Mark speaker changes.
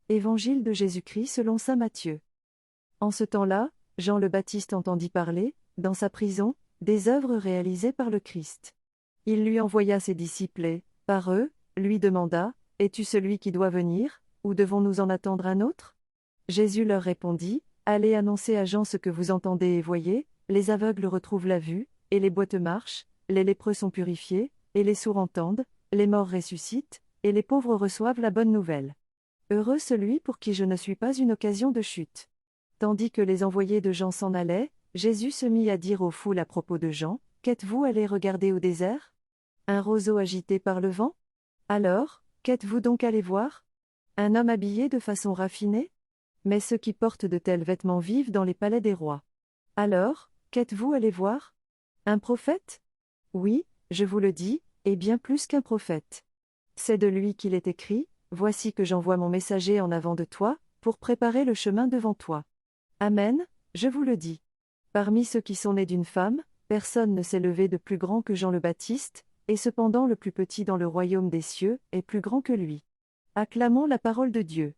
Speaker 1: Évangile de Jésus-Christ selon saint Matthieu. En ce temps-là, Jean le Baptiste entendit parler, dans sa prison, des œuvres réalisées par le Christ. Il lui envoya ses disciples et, par eux, lui demanda, « Es-tu celui qui doit venir, ou devons-nous en attendre un autre ?» Jésus leur répondit, « Allez annoncer à Jean ce que vous entendez et voyez, les aveugles retrouvent la vue, et les boiteux marchent, les lépreux sont purifiés, et les sourds entendent, les morts ressuscitent, et les pauvres reçoivent la bonne nouvelle. Heureux celui pour qui je ne suis pas une occasion de chute. » Tandis que les envoyés de Jean s'en allaient, Jésus se mit à dire aux foules à propos de Jean, « Qu'êtes-vous allés regarder au désert? Un roseau agité par le vent? Alors, qu'êtes-vous donc allés voir? Un homme habillé de façon raffinée? Mais ceux qui portent de tels vêtements vivent dans les palais des rois. Alors, qu'êtes-vous allés voir? Un prophète? Oui, je vous le dis, et bien plus qu'un prophète. C'est de lui qu'il est écrit, « Voici que j'envoie mon messager en avant de toi, pour préparer le chemin devant toi. » Amen, je vous le dis. Parmi ceux qui sont nés d'une femme, personne ne s'est levé de plus grand que Jean le Baptiste, et cependant le plus petit dans le royaume des cieux est plus grand que lui. Acclamons la parole de Dieu.